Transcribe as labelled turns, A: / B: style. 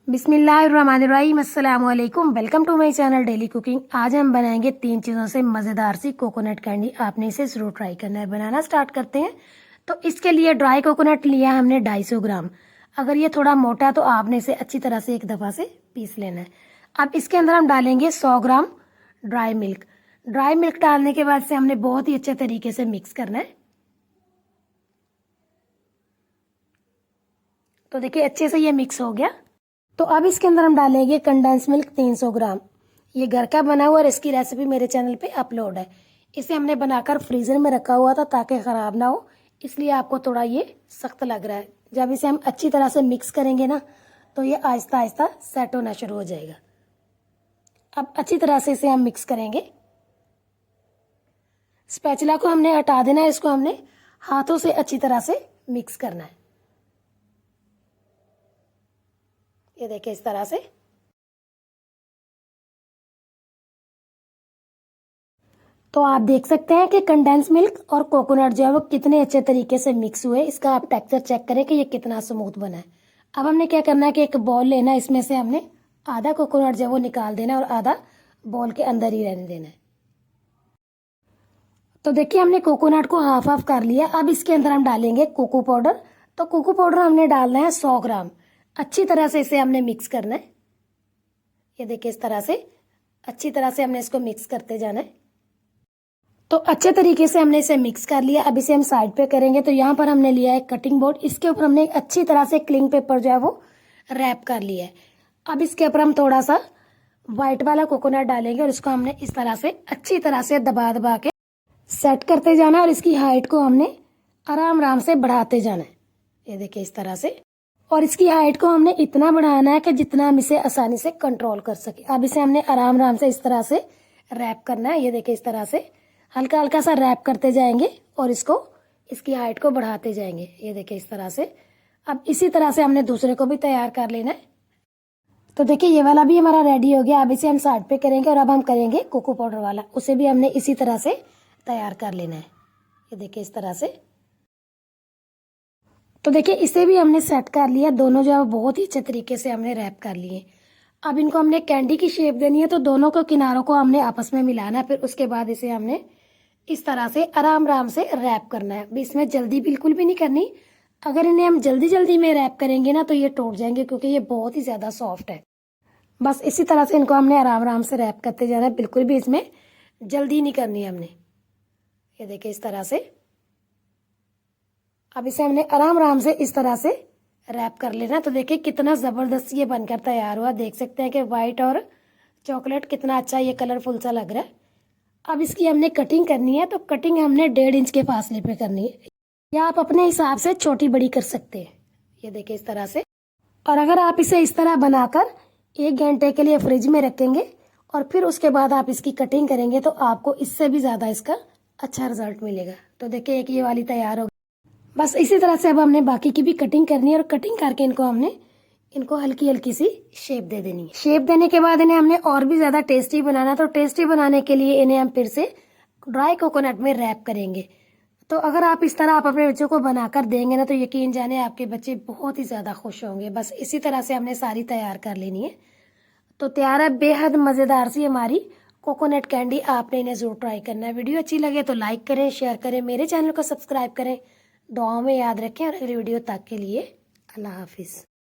A: बिस्मिल्लाहिर्रहमानिर्रहीम, अस्सलाम वालेकुम। Welcome to my channel daily cooking. आज हम बनाएंगे 3 चीज़ों से मज़ेदार सी कोकोनट कैंडी। आपने इसे ज़रूर ट्राई करना है। बनाना स्टार्ट करते हैं। तो इसके लिए ड्राई कोकोनट लिया है हमने 250 ग्राम। अगर ये थोड़ा मोटा तो आपने इसे अच्छी तरह से एक दफ़ा से पीस लेना है। अब इसके अंदर हम डालेंगे 100 ग्राम ड्राई मिल्क। ड्राई मिल्क डालने के बाद से हमने बहुत ही अच्छे तरीके से मिक्स करना है। तो देखिए अच्छे से ये मिक्स हो गया। तो अब इसके अंदर हम डालेंगे कंडेंस मिल्क 300 ग्राम। ये घर का बना हुआ और इसकी रेसिपी मेरे चैनल पे अपलोड है। इसे हमने बनाकर फ्रीज़र में रखा हुआ था ताकि ख़राब ना हो, इसलिए आपको थोड़ा ये सख्त लग रहा है। जब इसे हम अच्छी तरह से मिक्स करेंगे ना तो ये आहिस्ता आहिस्ता सेट होना शुरू हो जाएगा। अब अच्छी तरह से इसे हम मिक्स करेंगे। स्पैचुला को हमने हटा देना है, इसको हमने हाथों से अच्छी तरह से मिक्स करना है। ये देखिए इस तरह से। तो आप देख सकते हैं कि कंडेंस मिल्क और कोकोनट जो है वो कितने अच्छे तरीके से मिक्स हुए। इसका आप टेक्सचर चेक करें कि ये कितना स्मूथ बना है। अब हमने क्या करना है कि एक बॉल लेना है, इसमें से हमने आधा कोकोनट जो है वो निकाल देना है और आधा बॉल के अंदर ही रहने देना है। तो देखिए हमने कोकोनट को हाफ हाफ कर लिया। अब इसके अंदर हम डालेंगे कोको पाउडर। तो कोको पाउडर हमने डालना है 100 ग्राम। अच्छी तरह से इसे हमने मिक्स करना है। ये देखिए इस तरह से अच्छी तरह से हमने इसको मिक्स करते जाना है। तो अच्छे तरीके से हमने इसे मिक्स कर लिया। अब इसे हम साइड पे करेंगे। तो यहाँ पर हमने लिया है कटिंग बोर्ड। इसके ऊपर हमने अच्छी तरह से क्लिंग पेपर जो है वो रैप कर लिया है। अब इसके ऊपर हम थोड़ा सा व्हाइट वाला कोकोनट डालेंगे और इसको हमने इस तरह से अच्छी तरह से दबा दबा के सेट करते जाना है और इसकी हाइट को हमने आराम आराम से बढ़ाते जाना है। ये देखिए इस तरह से। और इसकी हाइट को हमने इतना बढ़ाना है कि जितना हम इसे आसानी से कंट्रोल कर सके। अब इसे हमने आराम आराम से इस तरह से रैप करना है। ये देखिए इस तरह से हल्का हल्का सा रैप करते जाएंगे और इसको इसकी हाइट को बढ़ाते जाएंगे। ये देखिए इस तरह से। अब इसी तरह से हमने दूसरे को भी तैयार कर लेना है। तो देखिए ये वाला भी हमारा रेडी हो गया। अब इसे हम साइड पे करेंगे और अब हम करेंगे कोको पाउडर वाला। उसे भी हमने इसी तरह से तैयार कर लेना है। ये देखिए इस तरह से। तो देखिए इसे भी हमने सेट कर लिया। दोनों जो है बहुत ही अच्छे तरीके से हमने रैप कर लिए। अब इनको हमने कैंडी की शेप देनी है। तो दोनों को किनारों को हमने आपस में मिलाना है। फिर उसके बाद इसे हमने इस तरह से आराम आराम से रैप करना है। इसमें जल्दी बिल्कुल भी नहीं करनी। अगर इन्हें हम जल्दी जल्दी में रैप करेंगे ना तो ये टूट जाएंगे, क्योंकि ये बहुत ही ज़्यादा सॉफ्ट है। बस इसी तरह से इनको हमने आराम आराम से रैप करते जाना है। बिल्कुल भी इसमें जल्दी नहीं करनी है हमने। ये देखिए इस तरह से। अब इसे हमने आराम आराम से इस तरह से रैप कर लेना। तो देखिए कितना ज़बरदस्त ये बनकर तैयार हुआ। देख सकते हैं कि वाइट और चॉकलेट कितना अच्छा ये कलरफुल सा लग रहा है। अब इसकी हमने कटिंग करनी है। तो कटिंग हमने 1.5 इंच के फासले पे करनी है, या आप अपने हिसाब से छोटी बड़ी कर सकते हैं। ये देखिए इस तरह से। और अगर आप इसे इस तरह बनाकर 1 घंटे के लिए फ्रिज में रखेंगे और फिर उसके बाद आप इसकी कटिंग करेंगे तो आपको इससे भी ज़्यादा इसका अच्छा रिजल्ट मिलेगा। तो देखिए एक ये वाली तैयार हो गई। बस इसी तरह से अब हमने बाकी की भी कटिंग करनी है और कटिंग करके इनको हल्की हल्की सी शेप दे देनी है। शेप देने के बाद इन्हें हमने और भी ज़्यादा टेस्टी बनाना। तो टेस्टी बनाने के लिए इन्हें हम फिर से ड्राई कोकोनट में रैप करेंगे। तो अगर आप इस तरह आप अपने बच्चों को बनाकर देंगे ना तो यकीन जाने आपके बच्चे बहुत ही ज़्यादा खुश होंगे। बस इसी तरह से हमने सारी तैयार कर लेनी है। तो तैयार है बेहद मज़ेदार सी हमारी कोकोनट कैंडी। आपने इन्हें ज़रूर ट्राई करना है। वीडियो अच्छी लगे तो लाइक करें, शेयर करें, मेरे चैनल को सब्सक्राइब करें, दुआओं में याद रखें और अगली वीडियो तक के लिए अल्लाह हाफिज़।